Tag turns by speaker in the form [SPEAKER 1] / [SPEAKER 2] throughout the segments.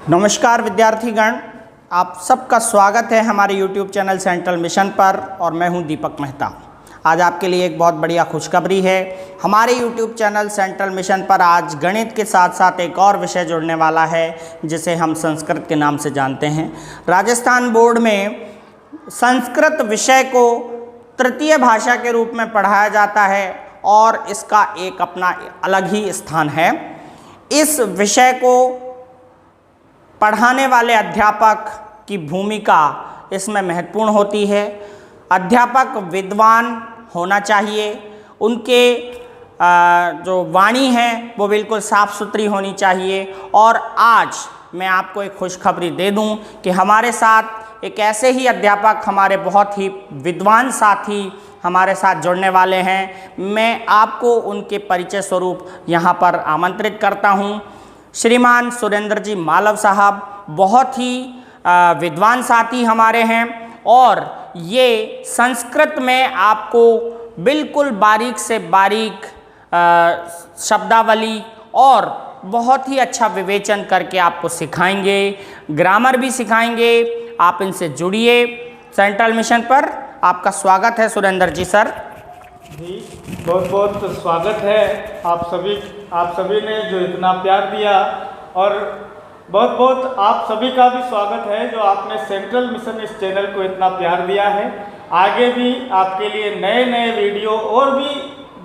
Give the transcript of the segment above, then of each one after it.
[SPEAKER 1] नमस्कार विद्यार्थीगण, आप सबका स्वागत है हमारे YouTube चैनल सेंट्रल मिशन पर और मैं हूं दीपक मेहता। आज आपके लिए एक बहुत बढ़िया खुशखबरी है। हमारे YouTube चैनल सेंट्रल मिशन पर आज गणित के साथ साथ एक और विषय जुड़ने वाला है जिसे हम संस्कृत के नाम से जानते हैं। राजस्थान बोर्ड में संस्कृत विषय को तृतीय भाषा के रूप में पढ़ाया जाता है और इसका एक अपना अलग ही स्थान है। इस विषय को पढ़ाने वाले अध्यापक की भूमिका इसमें महत्वपूर्ण होती है। अध्यापक विद्वान होना चाहिए, उनके जो वाणी है वो बिल्कुल साफ़ सुथरी होनी चाहिए। और आज मैं आपको एक खुशखबरी दे दूं कि हमारे साथ एक ऐसे ही अध्यापक, हमारे बहुत ही विद्वान साथी हमारे साथ जुड़ने वाले हैं। मैं आपको उनके परिचय स्वरूप यहाँ पर आमंत्रित करता हूँ। श्रीमान सुरेंद्र जी मालव साहब बहुत ही विद्वान साथी हमारे हैं और ये संस्कृत में आपको बिल्कुल बारीक से बारीक शब्दावली और बहुत ही अच्छा विवेचन करके आपको सिखाएंगे, ग्रामर भी सिखाएंगे। आप इनसे जुड़िए। सेंट्रल मिशन पर आपका स्वागत है सुरेंद्र जी सर।
[SPEAKER 2] जी बहुत बहुत स्वागत है आप सभी ने जो इतना प्यार दिया, और बहुत बहुत आप सभी का भी स्वागत है जो आपने सेंट्रल मिशन इस चैनल को इतना प्यार दिया है। आगे भी आपके लिए नए नए वीडियो और भी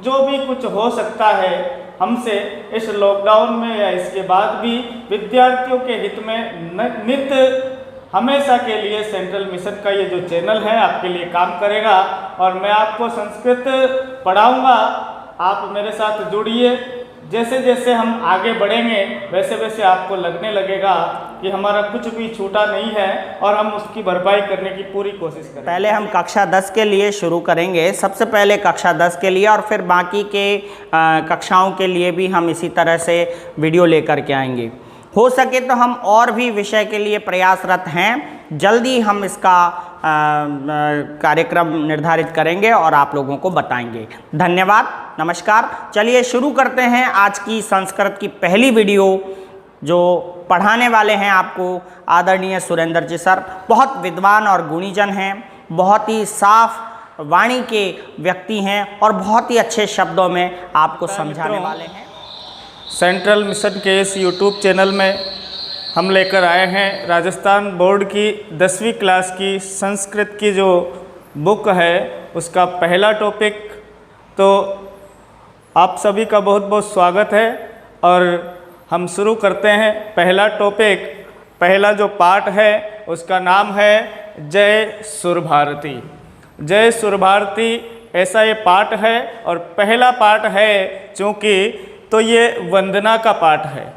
[SPEAKER 2] जो भी कुछ हो सकता है हमसे इस लॉकडाउन में या इसके बाद भी विद्यार्थियों के हित में नित्य हमेशा के लिए सेंट्रल मिशन का ये जो चैनल है आपके लिए काम करेगा। और मैं आपको संस्कृत पढ़ाऊंगा, आप मेरे साथ जुड़िए। जैसे जैसे हम आगे बढ़ेंगे वैसे वैसे आपको लगने लगेगा कि हमारा कुछ भी छूटा नहीं है और हम उसकी भरपाई करने की पूरी कोशिश करेंगे।
[SPEAKER 1] पहले हम कक्षा 10 के लिए शुरू करेंगे, सबसे पहले कक्षा 10 के लिए, और फिर बाकी के कक्षाओं के लिए भी हम इसी तरह से वीडियो लेकर के आएंगे। हो सके तो हम और भी विषय के लिए प्रयासरत हैं। जल्दी हम इसका कार्यक्रम निर्धारित करेंगे और आप लोगों को बताएंगे। धन्यवाद, नमस्कार। चलिए शुरू करते हैं आज की संस्कृत की पहली वीडियो। जो पढ़ाने वाले हैं आपको आदरणीय सुरेंद्र जी सर, बहुत विद्वान और गुणीजन हैं, बहुत ही साफ वाणी के व्यक्ति हैं और बहुत ही अच्छे शब्दों में आपको समझाने वाले हैं।
[SPEAKER 2] सेंट्रल मिशन के इस यूट्यूब चैनल में हम लेकर आए हैं राजस्थान बोर्ड की 10वीं क्लास की संस्कृत की जो बुक है उसका पहला टॉपिक। तो आप सभी का बहुत बहुत स्वागत है और हम शुरू करते हैं। पहला टॉपिक, पहला जो पाठ है उसका नाम है जय सुर भारती। जय सुर भारती ऐसा ये पाठ है और पहला पाठ है चूँकि तो ये वंदना का पाठ है।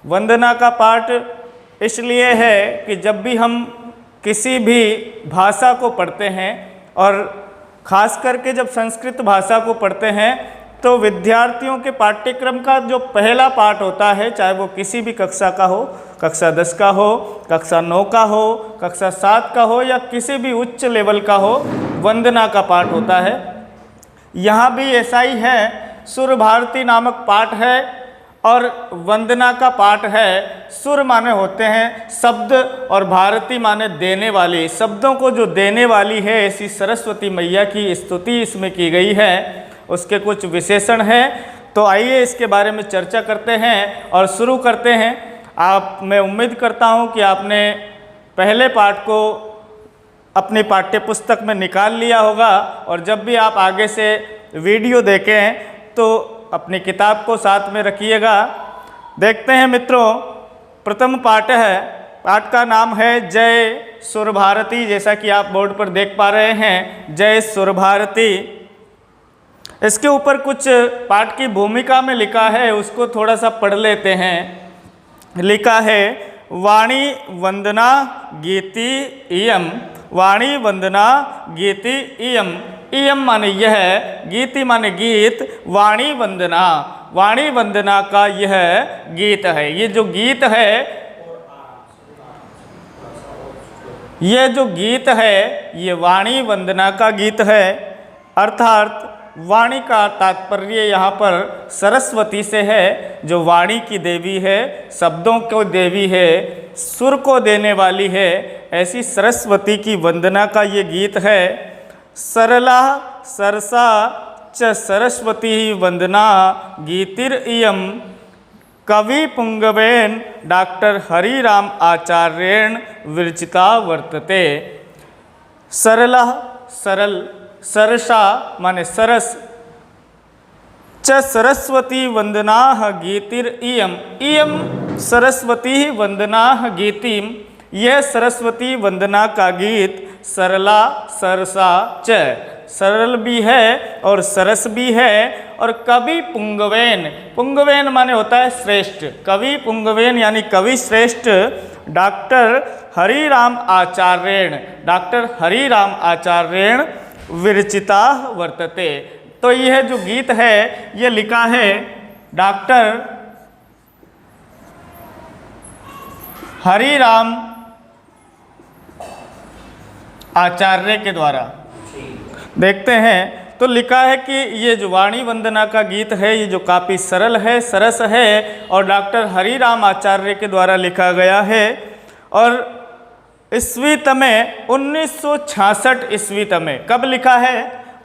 [SPEAKER 2] वंदना का पाठ इसलिए है कि जब भी हम किसी भी भाषा को पढ़ते हैं और ख़ास करके जब संस्कृत भाषा को पढ़ते हैं तो विद्यार्थियों के पाठ्यक्रम का जो पहला पाठ होता है, चाहे वो किसी भी कक्षा का हो, कक्षा 10 का हो, कक्षा 9 का हो, कक्षा 7 का हो या किसी भी उच्च लेवल का हो, वंदना का पाठ होता है। यहाँ भी ऐसा ही है। सुर भारती नामक पाठ है और वंदना का पाठ है। सुर माने होते हैं शब्द और भारती माने देने वाली। शब्दों को जो देने वाली है ऐसी सरस्वती मैया की स्तुति इसमें की गई है। उसके कुछ विशेषण हैं, तो आइए इसके बारे में चर्चा करते हैं और शुरू करते हैं। मैं उम्मीद करता हूँ कि आपने पहले पाठ को अपनी पाठ्य पुस्तक में निकाल लिया होगा और जब भी आप आगे से वीडियो देखें तो अपनी किताब को साथ में रखिएगा। देखते हैं मित्रों, प्रथम पाठ है, पाठ का नाम है जय सुर भारती। जैसा कि आप बोर्ड पर देख पा रहे हैं, जय सुर भारती। इसके ऊपर कुछ पाठ की भूमिका में लिखा है, उसको थोड़ा सा पढ़ लेते हैं। लिखा है वाणी वंदना गीति इयम। वाणी वंदना गीति इयम। इयम माने यह, गीति माने गीत, वाणी वंदना, वाणी वंदना का यह गीत है। ये जो गीत है, ये जो गीत है ये वाणी वंदना का गीत है। अर्थात वाणी का तात्पर्य यहाँ पर सरस्वती से है, जो वाणी की देवी है, शब्दों को देवी है, सुर को देने वाली है। ऐसी सरस्वती की वंदना का ये गीत है। सरला सरसा च सरस्वती वंदना गीतिर इयम कवि पुंगवेन डॉक्टर हरिराम आचार्येण विरचिता वर्तते। सरला सरल, सरसा माने सरस, च सरस्वती वंदना गीतिर इयम, इयम सरस्वती वंदना गीतिम, यह सरस्वती वंदना का गीत सरला सरसा च, सरल भी है और सरस भी है। और कवि पुंगवेन, पुंगवेन माने होता है श्रेष्ठ, कवि पुंगवेन यानी कवि श्रेष्ठ डॉक्टर हरिराम आचार्येण, डॉक्टर हरिराम आचार्येण विरचिता वर्तते। तो यह जो गीत है ये लिखा है डॉक्टर हरिराम आचार्य के द्वारा। देखते हैं तो लिखा है कि ये जो वाणी वंदना का गीत है ये जो काफ़ी सरल है, सरस है और डॉक्टर हरिराम आचार्य के द्वारा लिखा गया है। और ईस्वी तमें 1966 ईस्वी तमें, कब लिखा है?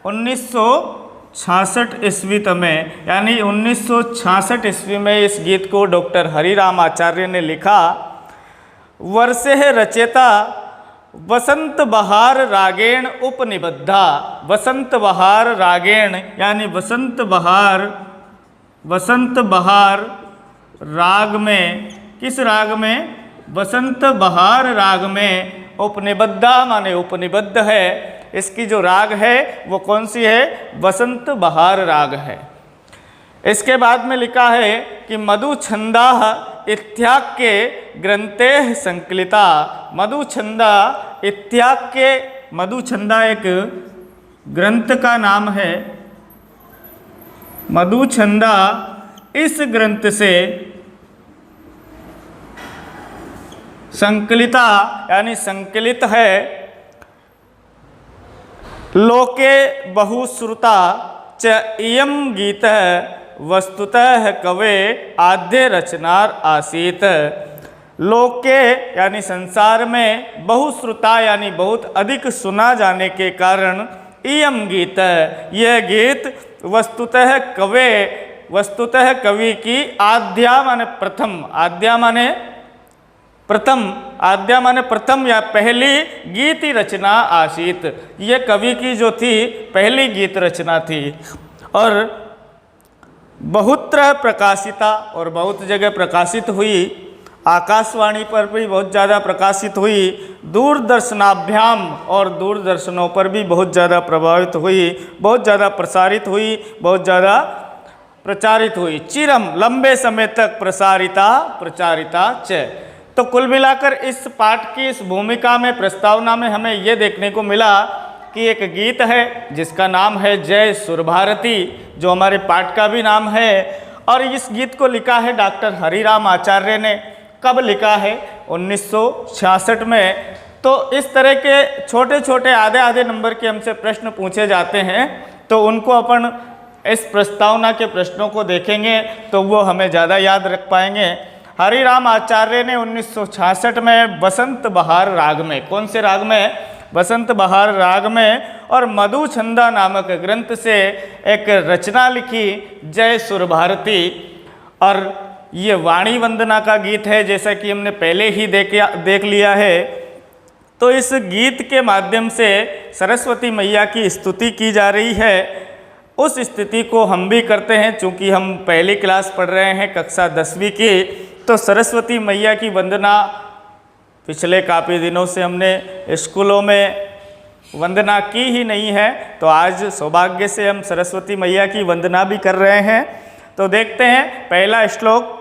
[SPEAKER 2] 1966 ईस्वी तमें, यानी 1966 ईस्वी में इस गीत को डॉक्टर हरिराम आचार्य ने लिखा। वर्षे है रचेता वसंत बहार रागेण उपनिबद्धा, वसंत बहार रागेण यानी वसंत बहार राग में, किस राग में? वसंत बहार राग में उपनिबद्धा माने उपनिबद्ध है। इसकी जो राग है वो कौन सी है? वसंत बहार राग है। इसके बाद में लिखा है कि मधुछंदा इत्याख्ये ग्रंथे संकलिता, मधुछंदा इत्याख्ये, मधुछंदा एक ग्रंथ का नाम है। मधुछंदा इस ग्रंथ से संकलिता यानी संकलित है। लोके बहुश्रुता च इयं गीत वस्तुतः कवे आद्य रचनार आसीत। लोके यानी संसार में, बहुश्रुता यानी बहुत अधिक सुना जाने के कारण, इयं गीत यह गीत वस्तुतः कवे, वस्तुतः कवि की आद्या माने प्रथम, आद्या माने प्रथम, आद्या माने प्रथम या पहली गीत रचना आसीत, ये कवि की जो थी पहली गीत रचना थी। और बहुत्र प्रकाशिता, और बहुत जगह प्रकाशित हुई, आकाशवाणी पर भी बहुत ज़्यादा प्रकाशित हुई, दूरदर्शनाभ्याम और दूरदर्शनों पर भी बहुत ज़्यादा प्रभावित हुई, बहुत ज़्यादा प्रसारित हुई, बहुत ज़्यादा प्रचारित हुई। चिरम लंबे समय तक प्रचारिता च। तो कुल मिलाकर इस पाठ की इस भूमिका में, प्रस्तावना में हमें ये देखने को मिला कि एक गीत है जिसका नाम है जय सुर भारती, जो हमारे पाठ का भी नाम है। और इस गीत को लिखा है डॉक्टर हरिराम आचार्य ने। कब लिखा है? 1966 में। तो इस तरह के छोटे छोटे आधे आधे नंबर के हमसे प्रश्न पूछे जाते हैं, तो उनको अपन इस प्रस्तावना के प्रश्नों को देखेंगे तो वो हमें ज़्यादा याद रख पाएंगे। हरिराम आचार्य ने 1966 में बसंत बहार राग में, कौन से राग में? बसंत बहार राग में, और मधुछंदा नामक ग्रंथ से एक रचना लिखी जय सुर भारती। और ये वाणी वंदना का गीत है, जैसा कि हमने पहले ही देख लिया है। तो इस गीत के माध्यम से सरस्वती मैया की स्तुति की जा रही है। उस स्थिति को हम भी करते हैं, चूँकि हम पहली क्लास पढ़ रहे हैं कक्षा 10वीं की। तो सरस्वती मैया की वंदना पिछले काफ़ी दिनों से हमने स्कूलों में वंदना की ही नहीं है, तो आज सौभाग्य से हम सरस्वती मैया की वंदना भी कर रहे हैं। तो देखते हैं पहला श्लोक।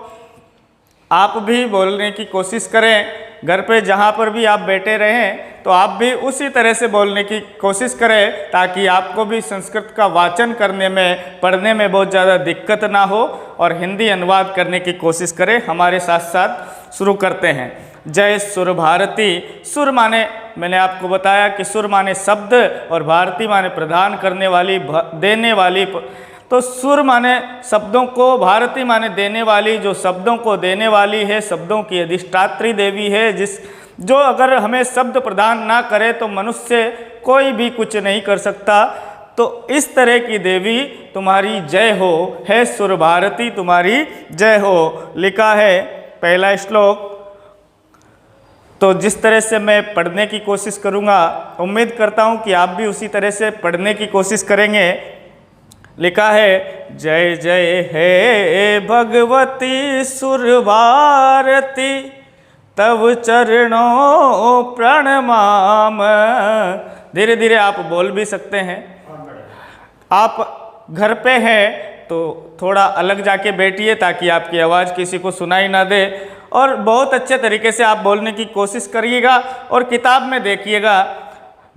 [SPEAKER 2] आप भी बोलने की कोशिश करें, घर पे जहाँ पर भी आप बैठे रहें तो आप भी उसी तरह से बोलने की कोशिश करें, ताकि आपको भी संस्कृत का वाचन करने में, पढ़ने में बहुत ज़्यादा दिक्कत ना हो, और हिंदी अनुवाद करने की कोशिश करें। हमारे साथ साथ शुरू करते हैं। जय सुर भारती। सुर माने मैंने आपको बताया कि सुर माने शब्द और भारती माने प्रदान करने वाली, देने वाली। तो सुर माने शब्दों को, भारती माने देने वाली, जो शब्दों को देने वाली है, शब्दों की अधिष्ठात्री देवी है, जो अगर हमें शब्द प्रदान ना करे तो मनुष्य कोई भी कुछ नहीं कर सकता। तो इस तरह की देवी तुम्हारी जय हो, है सुर भारती तुम्हारी जय हो। लिखा है पहला श्लोक। तो जिस तरह से मैं पढ़ने की कोशिश करूँगा, उम्मीद करता हूँ कि आप भी उसी तरह से पढ़ने की कोशिश करेंगे। लिखा है जय जय है भगवती सुर भारती, तव चरणों प्रणमाम। धीरे धीरे आप बोल भी सकते हैं। आप घर पे हैं तो थोड़ा अलग जाके बैठिए ताकि आपकी आवाज़ किसी को सुनाई ना दे, और बहुत अच्छे तरीके से आप बोलने की कोशिश करिएगा और किताब में देखिएगा।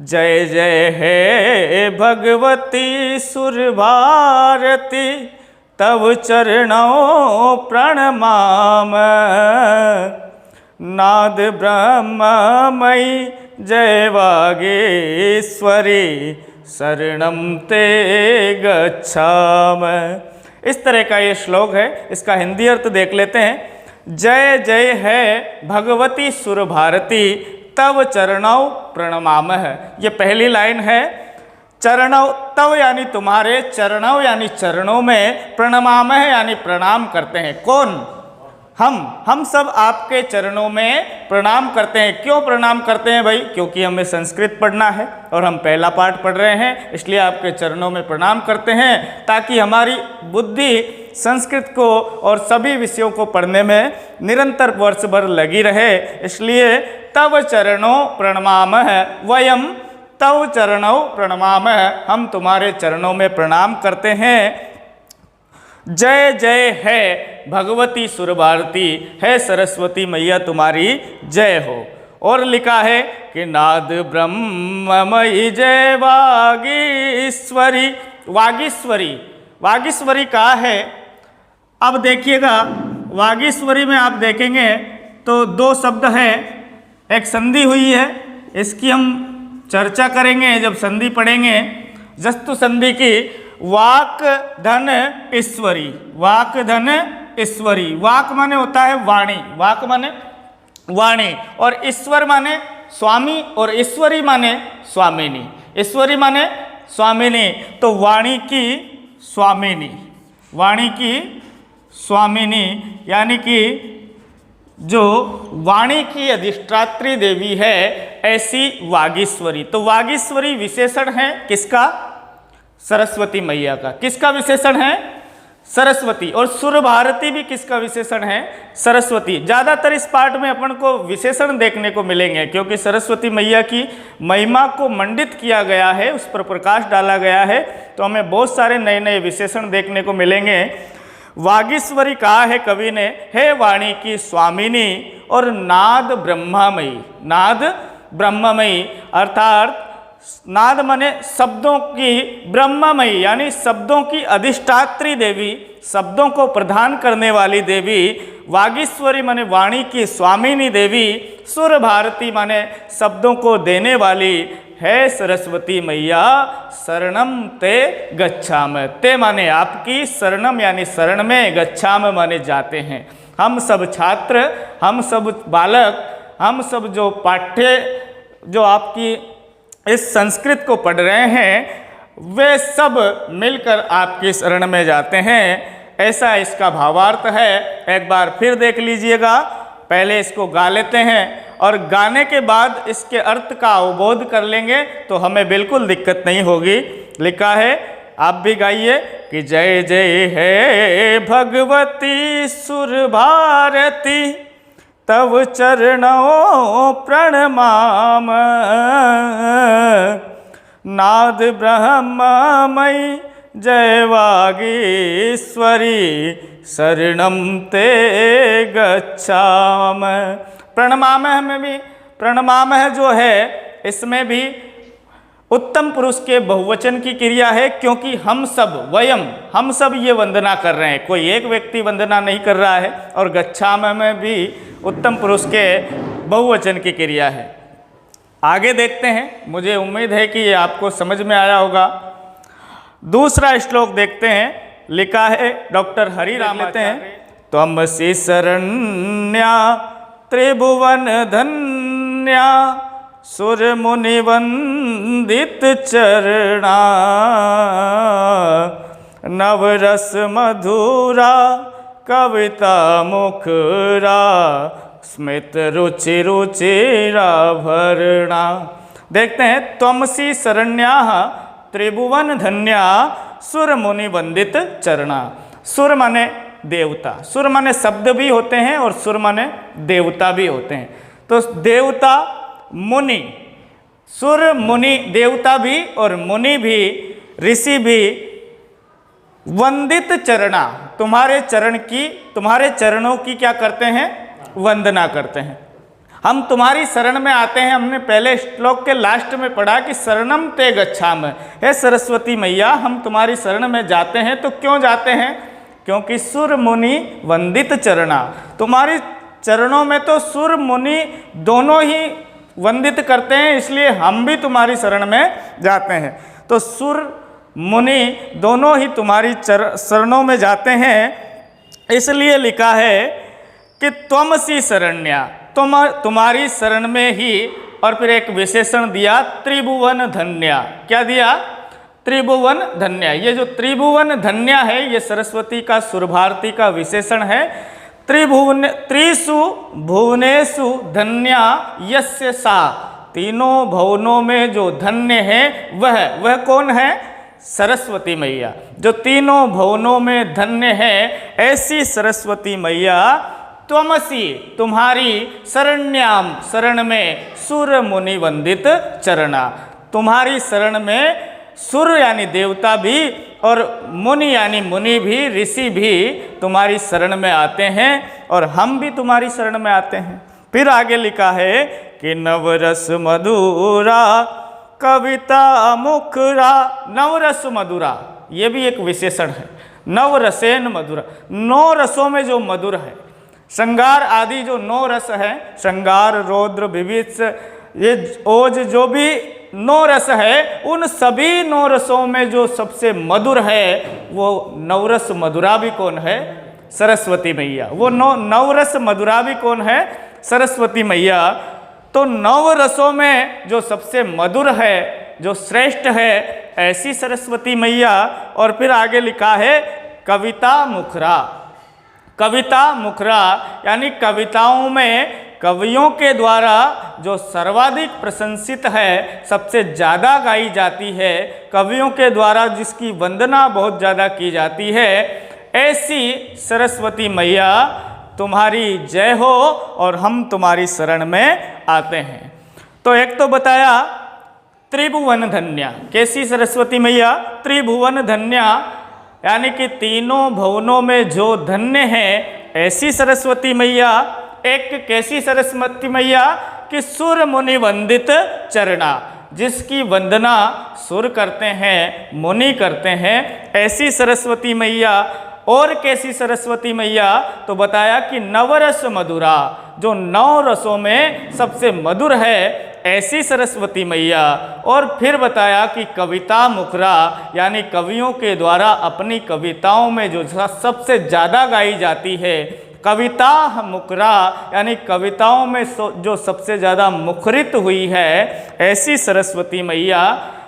[SPEAKER 2] जय जय है भगवती सुर भारती, तव चरणों प्रणमाम। नाद ब्रह्ममयी जय वागीश्वरी, शरणम ते गच्छाम। इस तरह का ये श्लोक है। इसका हिंदी अर्थ देख लेते हैं। जय जय है भगवती सुर भारती, तव चरणौ प्रणमामः। ये पहली लाइन है। चरणौ, तव यानी तुम्हारे, चरणौ यानी चरणों में, प्रणमामः यानी प्रणाम करते हैं। कौन? हम सब आपके चरणों में प्रणाम करते हैं। क्यों प्रणाम करते हैं भाई? क्योंकि हमें संस्कृत पढ़ना है और हम पहला पाठ पढ़ रहे हैं, इसलिए आपके चरणों में प्रणाम करते हैं ताकि हमारी बुद्धि संस्कृत को और सभी विषयों को पढ़ने में निरंतर वर्ष भर लगी रहे। इसलिए तव चरणों प्रणमामः वयम, तव चरणों प्रणमामः, हम तुम्हारे चरणों में प्रणाम करते हैं। जय जय है भगवती सुर भारती, है सरस्वती मैया तुम्हारी जय हो। और लिखा है कि नाद ब्रह्ममयी जय वागीश्वरी। वागीश्वरी, वागीश्वरी कहाँ है? अब देखिएगा, वागीश्वरी में आप देखेंगे तो दो शब्द हैं, एक संधि हुई है, इसकी हम चर्चा करेंगे जब संधि पढ़ेंगे। जस्तु संधि की वाक धन ईश्वरी, वाक धन ईश्वरी। वाक माने होता है वाणी, वाक माने वाणी, और ईश्वर माने स्वामी, और ईश्वरी माने स्वामिनी। ईश्वरी माने स्वामिनी, तो वाणी की स्वामिनी, वाणी की स्वामिनी यानी कि जो वाणी की अधिष्ठात्री देवी है, ऐसी वागीश्वरी। तो वागीश्वरी विशेषण है किसका? सरस्वती मैया का। किसका विशेषण है? सरस्वती। और सुर भारती भी किसका विशेषण है? सरस्वती। ज़्यादातर इस पाठ में अपन को विशेषण देखने को मिलेंगे, क्योंकि सरस्वती मैया की महिमा को मंडित किया गया है, उस पर प्रकाश डाला गया है, तो हमें बहुत सारे नए नए विशेषण देखने को मिलेंगे। वागीश्वरी कहा है कवि ने, है वाणी की स्वामिनी और नाद ब्रह्ममयी। नाद ब्रह्ममयी अर्थात नाद माने शब्दों की, ब्रह्ममयी यानी शब्दों की अधिष्ठात्री देवी, शब्दों को प्रदान करने वाली देवी। वागीश्वरी माने वाणी की स्वामिनी देवी। सुर भारती माने शब्दों को देने वाली है सरस्वती मैया। शरणम ते गच्छाम, ते माने आपकी, शरणम यानी शरण में, गच्छाम माने जाते हैं। हम सब छात्र, हम सब बालक, हम सब जो पाठ्य, जो आपकी इस संस्कृत को पढ़ रहे हैं, वे सब मिलकर आपकी शरण में जाते हैं। ऐसा इसका भावार्थ है। एक बार फिर देख लीजिएगा। पहले इसको गा लेते हैं और गाने के बाद इसके अर्थ का अवबोध कर लेंगे तो हमें बिल्कुल दिक्कत नहीं होगी। लिखा है, आप भी गाइए कि जय जय है भगवती सुर भारती, तव चरणों प्रणमाम। नाद ब्रह्ममयी जय वागीश्वरी, शरणम ते गच्छाम। प्रणमामः में भी, प्रणमामः जो है इसमें भी उत्तम पुरुष के बहुवचन की क्रिया है, क्योंकि हम सब, वयम, हम सब ये वंदना कर रहे हैं, कोई एक व्यक्ति वंदना नहीं कर रहा है। और गच्छाम में भी उत्तम पुरुष के बहुवचन की क्रिया है। आगे देखते हैं, मुझे उम्मीद है कि ये आपको समझ में आया होगा। दूसरा श्लोक देखते हैं, लिखा है डॉक्टर हरिराम लेते हैं, त्वमसि शरण्या त्रिभुवन धन्या सुर मुनि वंदित चरणा नवरस मधुरा कविता मुखरा स्मित रुचि रुचिरा भरणा। देखते हैं, त्वमसि शरण्या त्रिभुवन धन्या सुर मुनि वंदित चरणा। सुर माने देवता, सुर माने शब्द भी होते हैं और सुर माने देवता भी होते हैं। तो देवता मुनि, सुर मुनि देवता भी और मुनि भी ऋषि भी वंदित चरणा, तुम्हारे चरण की, तुम्हारे चरणों की क्या करते हैं, वंदना करते हैं। हम तुम्हारी शरण में आते हैं। हमने पहले श्लोक के लास्ट में पढ़ा कि शरणम ते गच्छामि, हे सरस्वती मैया हम तुम्हारी शरण में जाते हैं। तो क्यों जाते हैं? क्योंकि सुर मुनि वंदित चरणा, तुम्हारी चरणों में तो सुर मुनि दोनों ही वंदित करते हैं, इसलिए हम भी तुम्हारी शरण में जाते हैं। तो सुर मुनि दोनों ही तुम्हारी शरणों में जाते हैं, इसलिए लिखा है कि त्वमसि शरण्या, तुम्हारी शरण में ही। और फिर एक विशेषण दिया, त्रिभुवन धन्या। क्या दिया? त्रिभुवन धन्या। ये जो त्रिभुवन धन्या है ये सरस्वती का, सुर भारती का विशेषण है। त्रिभुवन त्रिषु भुवनेषु धन्या यस्य सा, तीनों भुवनों में जो धन्य है वह कौन है? सरस्वती मैया। जो तीनों भुवनों में धन्य है ऐसी सरस्वती मैया त्वमसि, तुम्हारी शरण्याम, शरण में सुर मुनि वंदित चरणा, तुम्हारी शरण में सुर यानी देवता भी और मुनि यानी मुनि भी, ऋषि भी तुम्हारी शरण में आते हैं और हम भी तुम्हारी शरण में आते हैं। फिर आगे लिखा है कि नवरस मधुरा कविता मुखरा। नवरस मधुरा ये भी एक विशेषण है। नवरसेन मधुरा, 9 रसों में जो मधुर है। श्रृंगार आदि जो 9 रस है, श्रृंगार रौद्र विविध ये ओज जो भी 9 रस है, उन सभी 9 रसों में जो सबसे मधुर है वो नवरस मधुरा भी कौन है? सरस्वती मैया। वो नवरस मधुरा भी कौन है? सरस्वती मैया। तो 9 रसों में जो सबसे मधुर है, जो श्रेष्ठ है, ऐसी सरस्वती मैया। और फिर आगे लिखा है कविता मुखरा। कविता मुखरा यानी कविताओं में कवियों के द्वारा जो सर्वाधिक प्रशंसित है, सबसे ज़्यादा गाई जाती है, कवियों के द्वारा जिसकी वंदना बहुत ज़्यादा की जाती है, ऐसी सरस्वती मैया तुम्हारी जय हो और हम तुम्हारी शरण में आते हैं। तो एक तो बताया त्रिभुवन धन्या, कैसी सरस्वती मैया? त्रिभुवन धन्या यानी कि तीनों भुवनों में जो धन्य है ऐसी सरस्वती मैया। एक कैसी सरस्वती मैया? कि सुर मुनि वंदित चरणा, जिसकी वंदना सुर करते हैं, मुनि करते हैं, ऐसी सरस्वती मैया। और कैसी सरस्वती मैया? तो बताया कि नवरस मधुरा, जो 9 रसों में सबसे मधुर है ऐसी सरस्वती मैया। और फिर बताया कि कविता मुखरा यानी कवियों के द्वारा अपनी कविताओं में जो सबसे ज़्यादा गाई जाती है, कविता मुखरा यानी कविताओं में जो सबसे ज़्यादा मुखरित हुई है ऐसी सरस्वती मैया।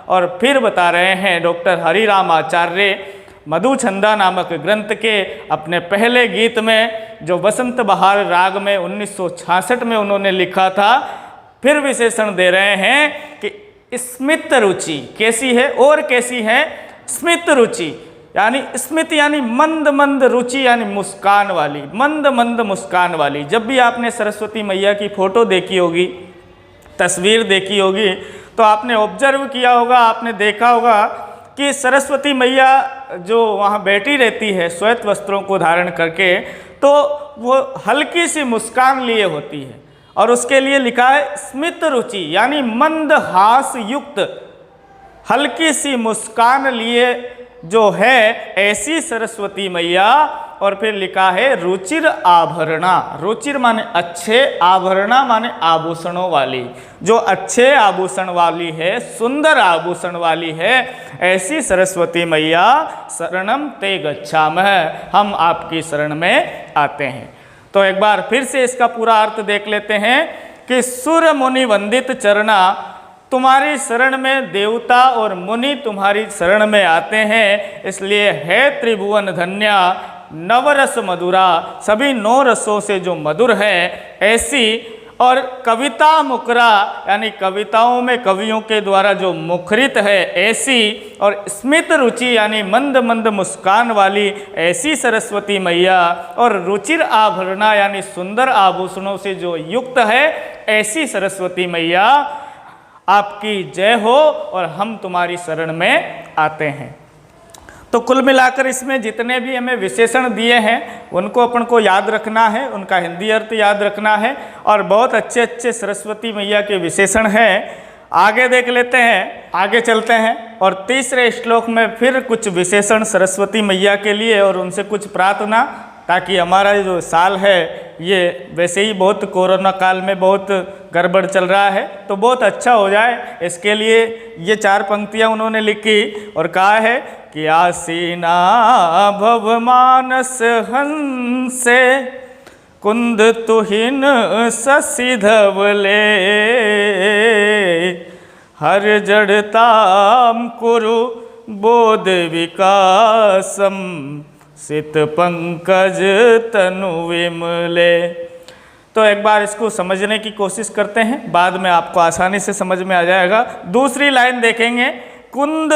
[SPEAKER 2] और फिर बता रहे हैं डॉक्टर हरिराम आचार्य मधुछंदा नामक ग्रंथ के अपने पहले गीत में, जो वसंत बहार राग में 1966 में उन्होंने लिखा था, फिर विशेषण दे रहे हैं कि स्मित रुचि कैसी है? और कैसी है? स्मित रुचि यानी स्मित यानी मंद मंद, रुचि यानी मुस्कान वाली, मंद मंद मुस्कान वाली। जब भी आपने सरस्वती मैया की फोटो देखी होगी, तस्वीर देखी होगी, तो आपने ऑब्जर्व किया होगा, आपने देखा होगा कि सरस्वती मैया जो वहाँ बैठी रहती है श्वेत वस्त्रों को धारण करके, तो वो हल्की सी मुस्कान लिए होती है। और उसके लिए लिखा है स्मित रुचि यानी मंद हास युक्त हल्की सी मुस्कान लिए जो है ऐसी सरस्वती मैया और फिर लिखा है रुचिर आभरणा। रुचिर माने अच्छे, आभरणा माने आभूषणों वाली। जो अच्छे आभूषण वाली है, सुंदर आभूषण वाली है, ऐसी सरस्वती मैया शरणम ते गच्छामः, हम आपकी शरण में आते हैं। तो एक बार फिर से इसका पूरा अर्थ देख लेते हैं कि सुर मुनि वंदित चरणा, तुम्हारी शरण में देवता और मुनि तुम्हारी शरण में आते हैं, इसलिए है त्रिभुवन धन्या नवरस मधुरा, सभी 9 रसों से जो मधुर है ऐसी, और कविता मुकरा यानी कविताओं में कवियों के द्वारा जो मुखरित है ऐसी, और स्मित रुचि यानी मंद मंद मुस्कान वाली ऐसी सरस्वती मैया, और रुचिर आभरणा यानी सुंदर आभूषणों से जो युक्त है ऐसी सरस्वती मैया, आपकी जय हो और हम तुम्हारी शरण में आते हैं। तो कुल मिलाकर इसमें जितने भी हमें विशेषण दिए हैं उनको अपन को याद रखना है, उनका हिंदी अर्थ याद रखना है, और बहुत अच्छे अच्छे सरस्वती मैया के विशेषण हैं। आगे देख लेते हैं, आगे चलते हैं, और तीसरे श्लोक में फिर कुछ विशेषण सरस्वती मैया के लिए और उनसे कुछ प्रार्थना, ताकि हमारा जो साल है ये वैसे ही बहुत कोरोना काल में बहुत गड़बड़ चल रहा है, तो बहुत अच्छा हो जाए। इसके लिए ये 4 पंक्तियाँ उन्होंने लिखी और कहा है कि आसीना भव मानस हंसे कुंद तुहिन शशि धवले, हर जड़ताम कुरु बोध विकासम सित पंकज तनु विमले। तो एक बार इसको समझने की कोशिश करते हैं, बाद में आपको आसानी से समझ में आ जाएगा। दूसरी लाइन देखेंगे, कुंद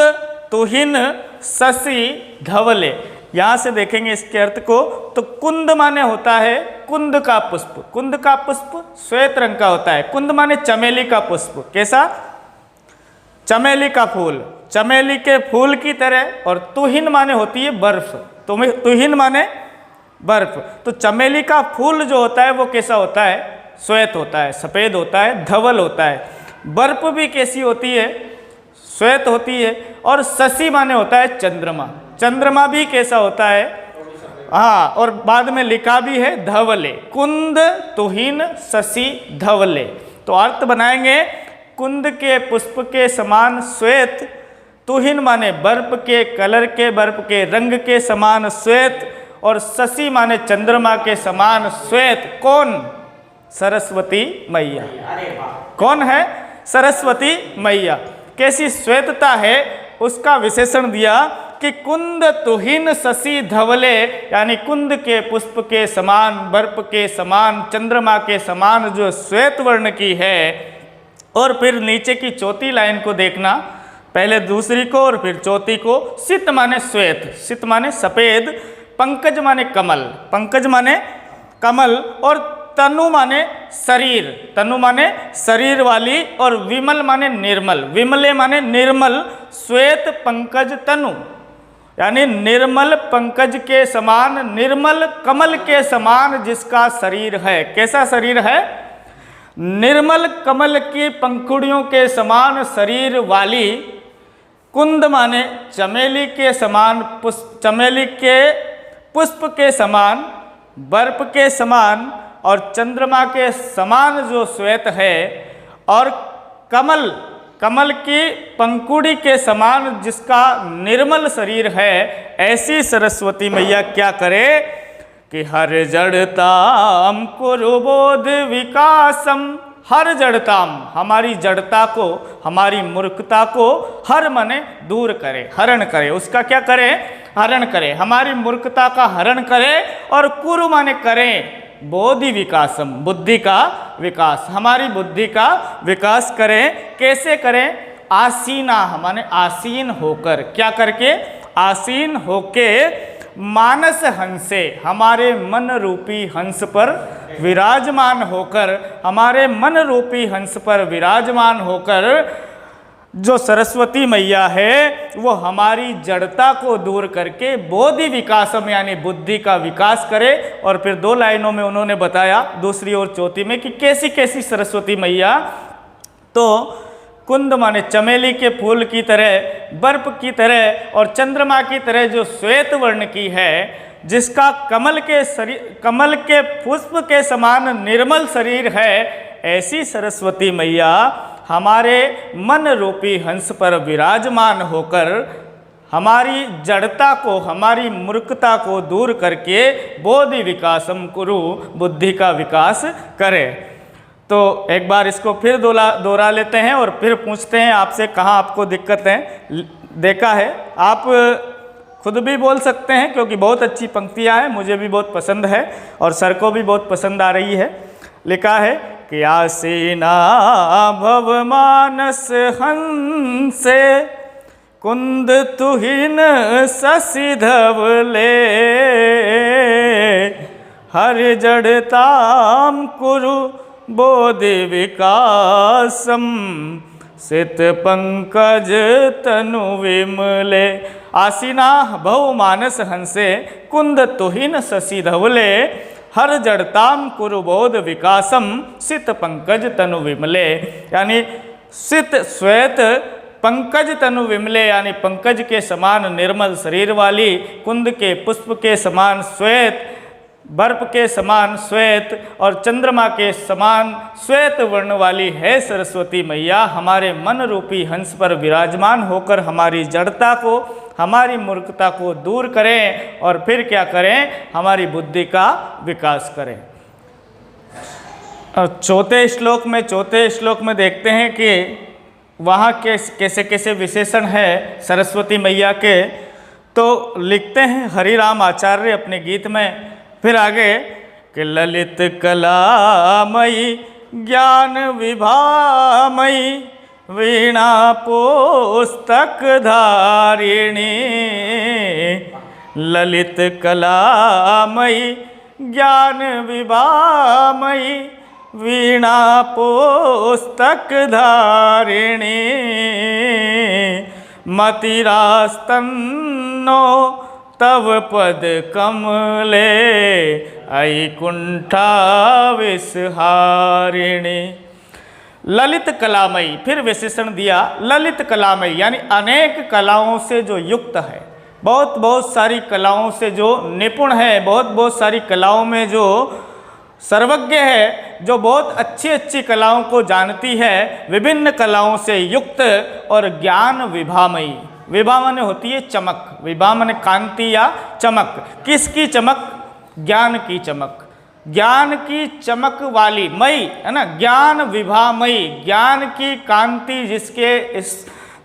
[SPEAKER 2] तुहिन शशि धवले, यहाँ से देखेंगे इसके अर्थ को। तो कुंद माने होता है कुंद का पुष्प, कुंद का पुष्प श्वेत रंग का होता है। कुंद माने चमेली का पुष्प, कैसा? चमेली का फूल, चमेली के फूल की तरह। और तुहिन माने होती है बर्फ, तुहिन माने बर्फ। तो चमेली का फूल जो होता है वो कैसा होता है? श्वेत होता है, सफ़ेद होता है, धवल होता है। बर्फ भी कैसी होती है? श्वेत होती है। और शशि माने होता है चंद्रमा, चंद्रमा भी कैसा होता है? हाँ, और बाद में लिखा भी है धवले, कुंद तुहिन शशि धवले। तो अर्थ बनाएंगे, कुंद के पुष्प के समान श्वेत, तुहिन माने बर्फ के कलर के, बर्फ के रंग के समान श्वेत, और शशि माने चंद्रमा के समान श्वेत। कौन? सरस्वती मैया। कौन है? सरस्वती मैया। कैसी श्वेतता है उसका विशेषण दिया कि कुंद तुहिन शशि धवले, यानी कुंद के पुष्प के समान, बर्फ के समान, चंद्रमा के समान जो श्वेत वर्ण की है। और फिर नीचे की चौथी लाइन को देखना, पहले दूसरी को और फिर चौथी को। सित माने श्वेत, सित माने सफ़ेद, पंकज माने कमल, पंकज माने कमल, और तनु माने शरीर, तनु माने शरीर वाली, और विमल माने निर्मल, विमले माने निर्मल। श्वेत पंकज तनु यानी निर्मल पंकज के समान, निर्मल कमल के समान जिसका शरीर है। कैसा शरीर है? निर्मल कमल की पंखुड़ियों के समान शरीर वाली। कुंद माने चमेली के समान पुष्प, चमेली के पुष्प के समान, बर्फ के समान और चंद्रमा के समान जो श्वेत है, और कमल, कमल की पंखुड़ी के समान जिसका निर्मल शरीर है, ऐसी सरस्वती मैया क्या करे कि हर जड़ताम कुरुबोध विकासम, हर जड़ताम, हमारी जड़ता को, हमारी मूर्खता को, हर मने दूर करे, हरण करे। उसका क्या करे? हरण करे, हमारी मूर्खता का हरण करे। और कुरु माने करें, बोधि विकासम, बुद्धि का विकास, हमारी बुद्धि का विकास करें। कैसे करें? आसीना माने आसीन होकर, क्या करके? आसीन होके, मानस हंसे, हमारे मन रूपी हंस पर विराजमान होकर, हमारे मन रूपी हंस पर विराजमान होकर जो सरस्वती मैया है वो हमारी जड़ता को दूर करके बोधि विकासम यानी बुद्धि का विकास करे। और फिर 2 लाइनों में उन्होंने बताया दूसरी और चौथी में कि कैसी कैसी सरस्वती मैया। तो कुंद माने चमेली के फूल की तरह, बर्फ की तरह और चंद्रमा की तरह जो श्वेत वर्ण की है, जिसका कमल के पुष्प के समान निर्मल शरीर है, ऐसी सरस्वती मैया हमारे मन रूपी हंस पर विराजमान होकर हमारी जड़ता को, हमारी मूर्खता को दूर करके बोधि विकासम कुरु, बुद्धि का विकास करे। तो एक बार इसको फिर दोहरा लेते हैं और फिर पूछते हैं आपसे कहाँ आपको दिक्कत है। देखा है, आप खुद भी बोल सकते हैं क्योंकि बहुत अच्छी पंक्तियाँ हैं, मुझे भी बहुत पसंद है और सर को भी बहुत पसंद आ रही है। लिखा है कि आसीना भव मानस हंसे, कुंद तुहिन ससी धवले, हर जड़ताम कुरु बोधि विकासम, सित पंकज तनु विमले। आसीना भव मानस हंसे, कुंद तुहिन ससी धवले, हर जड़ताम कुरु बोध विकासम, सित पंकज तनु विमले। यानी सित श्वेत पंकज तनु विमले, यानी पंकज के समान निर्मल शरीर वाली, कुंद के पुष्प के समान श्वेत, बर्फ के समान श्वेत और चंद्रमा के समान श्वेत वर्ण वाली है सरस्वती मैया। हमारे मन रूपी हंस पर विराजमान होकर हमारी जड़ता को, हमारी मूर्खता को दूर करें और फिर क्या करें, हमारी बुद्धि का विकास करें। और चौथे श्लोक में देखते हैं कि वहाँ के कैसे कैसे विशेषण है सरस्वती मैया के। तो लिखते हैं हरिराम आचार्य अपने गीत में फिर आगे कि ललित कलामयी ज्ञान विभामयी, वीणा पुस्तक धारिणी, ललित कलामयी ज्ञान विभामयी, वीणा पुस्तक धारिणी, मतिरास्तन्नो तव पद कमले, ऐकुंठा विसहारिणी। ललित कलामयी, फिर विशेषण दिया ललित कलामयी, यानी अनेक कलाओं से जो युक्त है, बहुत सारी कलाओं से जो निपुण है, बहुत सारी कलाओं में जो सर्वज्ञ है, जो बहुत अच्छी कलाओं को जानती है, विभिन्न कलाओं से युक्त और ज्ञान विभामयी। विभा माने होती है चमक, विभा माने कांति या चमक। किसकी चमक? ज्ञान की चमक, ज्ञान की चमक वाली मई है ना, ज्ञान विभामयी, ज्ञान की कांति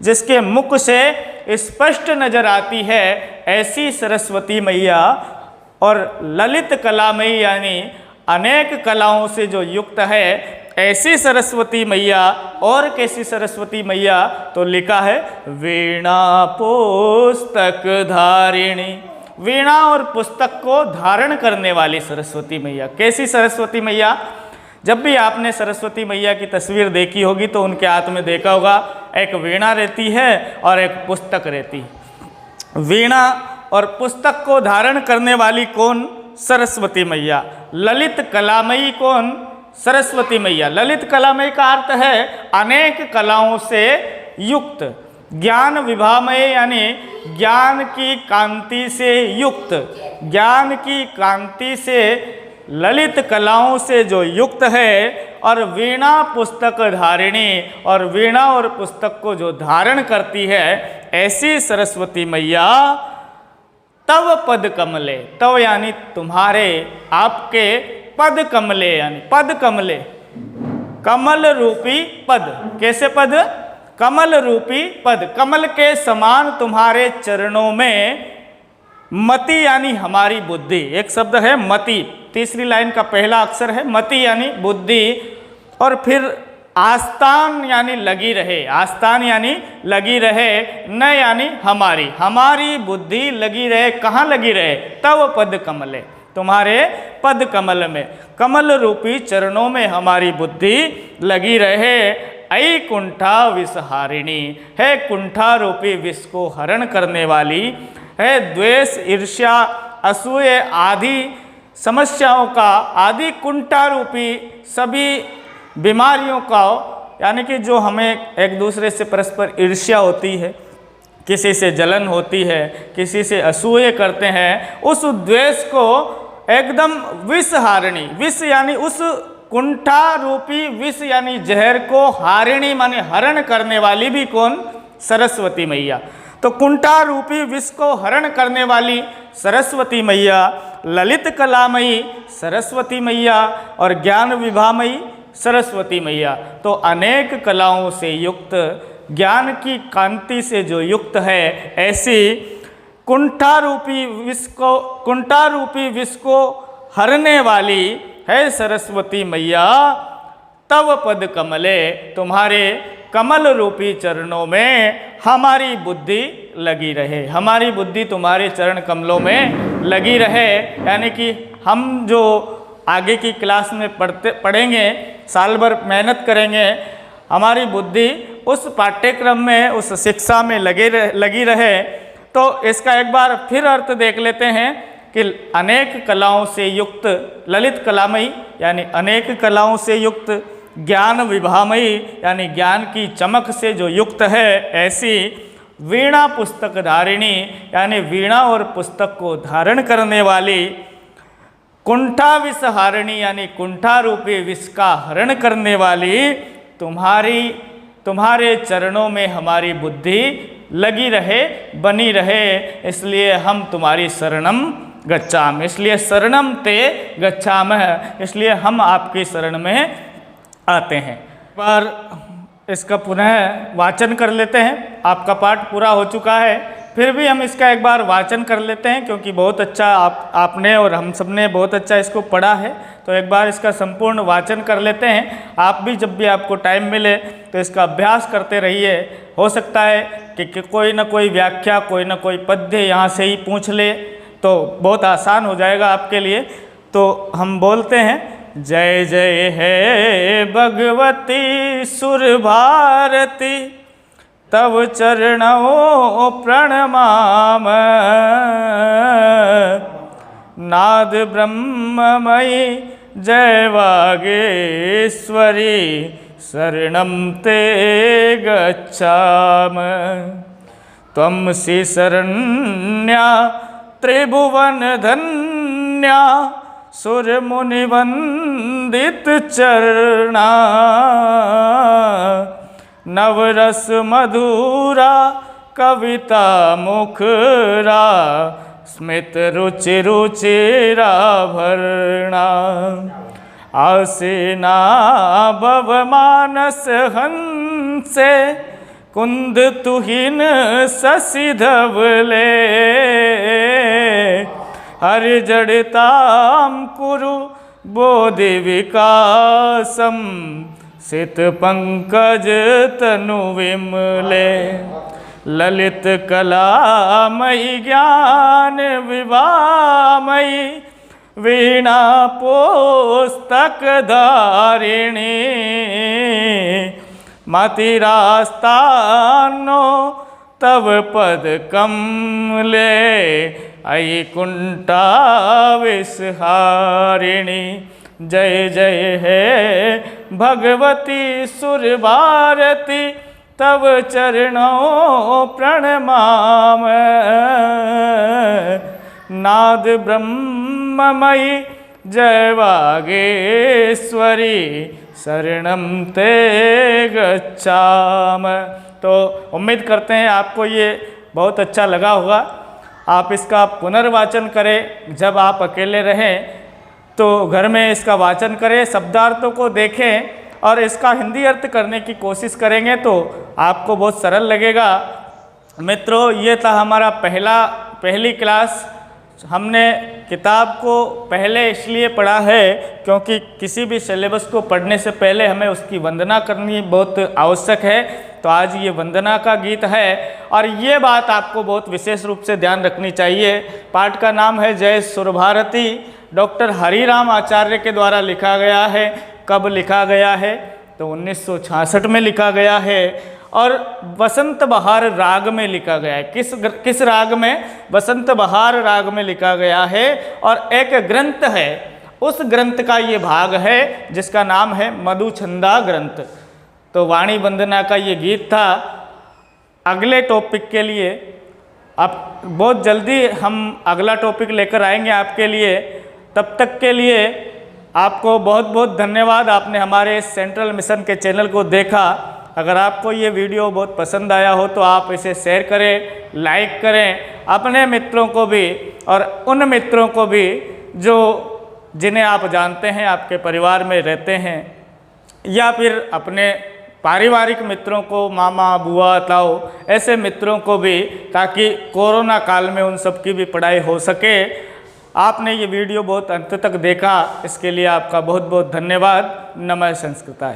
[SPEAKER 2] जिसके मुख से स्पष्ट नजर आती है, ऐसी सरस्वती मैया। और ललित कलामयी यानी अनेक कलाओं से जो युक्त है, ऐसी सरस्वती मैया। और कैसी सरस्वती मैया? तो लिखा है वीणा पुस्तक धारिणी, वीणा और पुस्तक को धारण करने वाली सरस्वती मैया। कैसी सरस्वती मैया? जब भी आपने सरस्वती मैया की तस्वीर देखी होगी तो उनके हाथ में देखा होगा एक वीणा रहती है और एक पुस्तक रहती है। वीणा और पुस्तक को धारण करने वाली कौन? सरस्वती मैया। ललित कलामयी कौन? सरस्वती मैया। ललित कलामयी का अर्थ है अनेक कलाओं से युक्त, ज्ञान विभामय यानी ज्ञान की कांति से युक्त, ज्ञान की कांति से ललित कलाओं से जो युक्त है। और वीणा पुस्तक धारिणी, और वीणा और पुस्तक को जो धारण करती है, ऐसी सरस्वती मैया। तव पद कमले, तव यानी तुम्हारे, आपके, पद कमले यानी पद कमले, कमल रूपी पद। कैसे पद? कमल रूपी पद, कमल के समान तुम्हारे चरणों में। मति यानी हमारी बुद्धि, एक शब्द है मति, तीसरी लाइन का पहला अक्षर है मति यानी बुद्धि। और फिर आस्तान यानी लगी रहे, आस्तान यानी लगी रहे, न यानी हमारी, हमारी बुद्धि लगी रहे। कहाँ लगी रहे? तव पद कमले, तुम्हारे पद कमल में, कमल रूपी चरणों में हमारी बुद्धि लगी रहे। ऐ कुंठा विषहारिणी, है कुंठा रूपी विष को हरण करने वाली, है द्वेष ईर्ष्या असूय आदि समस्याओं का, आदि कुंठा रूपी सभी बीमारियों का, यानी कि जो हमें एक दूसरे से परस्पर ईर्ष्या होती है, किसी से जलन होती है, किसी से असूये करते हैं, उस द्वेष को एकदम विष हारिणी, विष यानी उस कुंठा रूपी विष यानी जहर को हारिणी माने हरण करने वाली भी कौन? सरस्वती मैया। तो कुंठा रूपी विष को हरण करने वाली सरस्वती मैया, ललित कलामयी सरस्वती मैया और ज्ञान विभामयी सरस्वती मैया। तो अनेक कलाओं से युक्त, ज्ञान की कांति से जो युक्त है, ऐसी कुंठा रूपी विष को हरने वाली है सरस्वती मैया। तव पद कमले, तुम्हारे कमल रूपी चरणों में हमारी बुद्धि लगी रहे, हमारी बुद्धि तुम्हारे चरण कमलों में लगी रहे। यानी कि हम जो आगे की क्लास में पढ़ेंगे, साल भर मेहनत करेंगे, हमारी बुद्धि उस पाठ्यक्रम में, उस शिक्षा में लगी रहे। तो इसका एक बार फिर अर्थ देख लेते हैं कि अनेक कलाओं से युक्त, ललित कलामयी यानी अनेक कलाओं से युक्त, ज्ञान विभामयी यानी ज्ञान की चमक से जो युक्त है, ऐसी वीणा पुस्तक धारिणी यानी वीणा और पुस्तक को धारण करने वाली, कुंठा विष हारिणी यानी कुंठा रूपी विष का हरण करने वाली, तुम्हारे चरणों में हमारी बुद्धि लगी रहे, बनी रहे। इसलिए हम तुम्हारी शरणम गच्छामि, इसलिए शरणम ते गच्छामः, इसलिए हम आपकी शरण में आते हैं। पर इसका पुनः वाचन कर लेते हैं। आपका पाठ पूरा हो चुका है, फिर भी हम इसका एक बार वाचन कर लेते हैं, क्योंकि बहुत अच्छा आपने और हम सब ने बहुत अच्छा इसको पढ़ा है। तो एक बार इसका संपूर्ण वाचन कर लेते हैं। आप भी जब भी आपको टाइम मिले तो इसका अभ्यास करते रहिए। हो सकता है कि कोई ना कोई व्याख्या, कोई ना कोई पद्य यहाँ से ही पूछ ले, तो बहुत आसान हो जाएगा आपके लिए। तो हम बोलते हैं, जय जय है भगवती सुर भारती, तव चरणों प्रणमाम, नाद ब्रह्ममयी जय वागेश्वरी, शरणं ते गच्छाम। त्वमसि शरण्या त्रिभुवन धन्या, सुर मुनि वंदित चरणा, नवरस मधुरा कविता मुखरा, स्मित रुचि रुचिरा भरणा, आसीना भव मानस हंसे, कुंद तुहिन शशि धवले, हरि जड़ताम कुरु बोधि विकासम, सित पंकज तनु विमले, ललित कलामयी ज्ञान विभामयी, वीणा पुस्तक धारिणी, मतिरास्तानो तव पद कमले, अयि कुंठा विषहारिणी। जय जय है भगवती सुर भारती, तव चरणों प्रणमाम, नाद ब्रह्ममयी जय वागेश्वरी, शरणं ते गच्छाम। तो उम्मीद करते हैं आपको ये बहुत अच्छा लगा होगा। आप इसका पुनर्वाचन करें, जब आप अकेले रहें तो घर में इसका वाचन करें, शब्दार्थों को देखें और इसका हिंदी अर्थ करने की कोशिश करेंगे तो आपको बहुत सरल लगेगा। मित्रों, ये था हमारा पहली क्लास। हमने किताब को पहले इसलिए पढ़ा है क्योंकि किसी भी सिलेबस को पढ़ने से पहले हमें उसकी वंदना करनी बहुत आवश्यक है। तो आज ये वंदना का गीत है और ये बात आपको बहुत विशेष रूप से ध्यान रखनी चाहिए। पाठ का नाम है जय सुर भारती, डॉक्टर हरिराम आचार्य के द्वारा लिखा गया है। कब लिखा गया है? तो 1966 में लिखा गया है और बसंत बहार राग में लिखा गया है। किस राग में? बसंत बहार राग में लिखा गया है। और एक ग्रंथ है, उस ग्रंथ का ये भाग है जिसका नाम है मधुछंदा ग्रंथ। तो वाणी वंदना का ये गीत था। अगले टॉपिक के लिए अब बहुत जल्दी हम अगला टॉपिक लेकर आएंगे आपके लिए। तब तक के लिए आपको बहुत बहुत धन्यवाद। आपने हमारे सेंट्रल मिशन के चैनल को देखा। अगर आपको ये वीडियो बहुत पसंद आया हो तो आप इसे शेयर करें, लाइक करें अपने मित्रों को भी, और उन मित्रों को भी जो जिन्हें आप जानते हैं, आपके परिवार में रहते हैं, या फिर अपने पारिवारिक मित्रों को, मामा, बुआ, ताऊ, ऐसे मित्रों को भी, ताकि कोरोना काल में उन सब की भी पढ़ाई हो सके। आपने ये वीडियो बहुत अंत तक देखा, इसके लिए आपका बहुत बहुत धन्यवाद। नमः संस्कृताय।